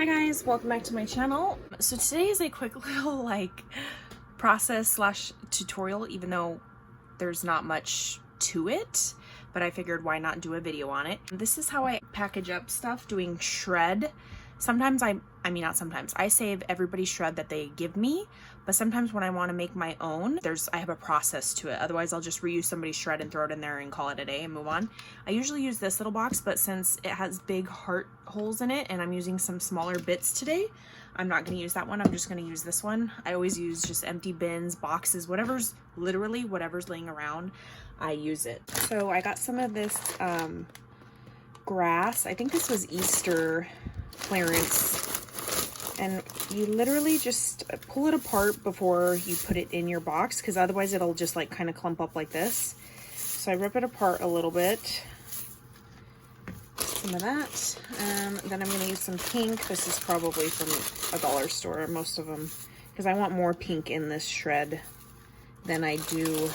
Hi guys, welcome back to my channel. So today is a quick little process slash tutorial, even though there's not much to it, but I figured why not do a video on it. This is how I package up stuff doing shred. Sometimes not sometimes, I save everybody's shred that they give me, but sometimes when I want to make my own, I have a process to it. Otherwise I'll just reuse somebody's shred and throw it in there and call it a day and move on. I usually use this little box, but since it has big heart holes in it and I'm using some smaller bits today, I'm not going to use that one. I'm just going to use this one. I always use just empty bins, boxes, whatever's laying around, I use it. So I got some of this grass. I think this was Easter clearance. And you literally just pull it apart before you put it in your box, because otherwise it'll just kind of clump up like this. So I rip it apart a little bit. Some of that. Then I'm going to use some pink. This is probably from a dollar store, most of them, because I want more pink in this shred than I do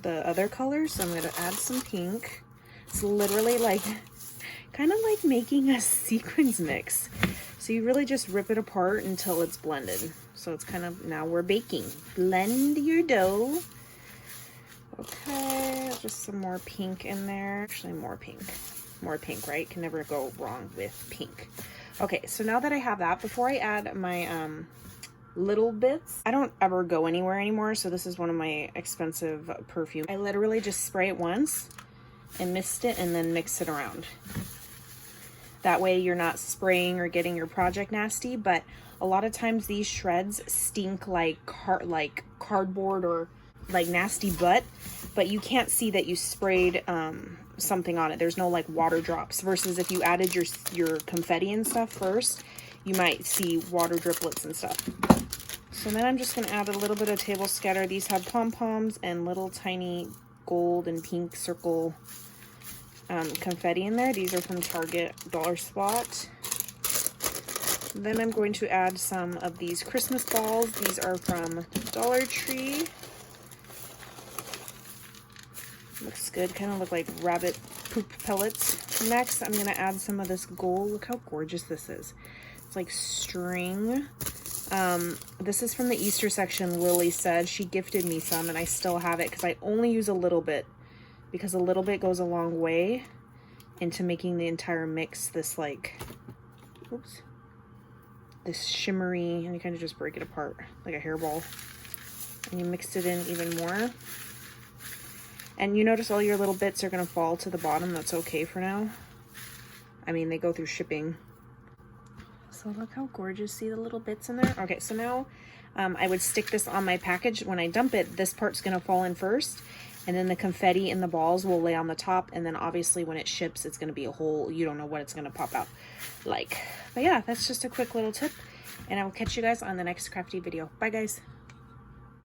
the other colors. So I'm going to add some pink. It's literally kind of like making a sequins mix. So you really just rip it apart until it's blended. So it's kind of, now we're baking. Blend your dough. Okay, just some more pink in there. Actually, more pink. More pink, right? Can never go wrong with pink. Okay, so now that I have that, before I add my little bits, I don't ever go anywhere anymore, so this is one of my expensive perfume. I literally just spray it once and mist it and then mix it around. That way you're not spraying or getting your project nasty, but a lot of times these shreds stink like cardboard or like nasty butt, but you can't see that you sprayed something on it. There's no water drops, versus if you added your confetti and stuff first, you might see water driplets and stuff. So then I'm just going to add a little bit of table scatter. These have pom-poms and little tiny gold and pink circle confetti in there. These are from Target Dollar Spot. Then I'm going to add some of these Christmas balls. These are from Dollar Tree. Looks good, kind of look like rabbit poop pellets. Next, I'm going to add some of this gold. Look how gorgeous this is. It's like string. This is from the Easter section. Lily said she gifted me some, and I still have it because I only use a little bit, because a little bit goes a long way into making the entire mix this this shimmery, and you kind of just break it apart like a hairball and you mix it in even more. And you notice all your little bits are going to fall to the bottom. That's okay for now. I mean, they go through shipping. So look how gorgeous. See the little bits in there? Okay, so now I would stick this on my package. When I dump it, this part's going to fall in first, and then the confetti and the balls will lay on the top, and then obviously when it ships, it's going to be a whole, you don't know what it's going to pop out like. But yeah, that's just a quick little tip, and I will catch you guys on the next crafty video. Bye guys.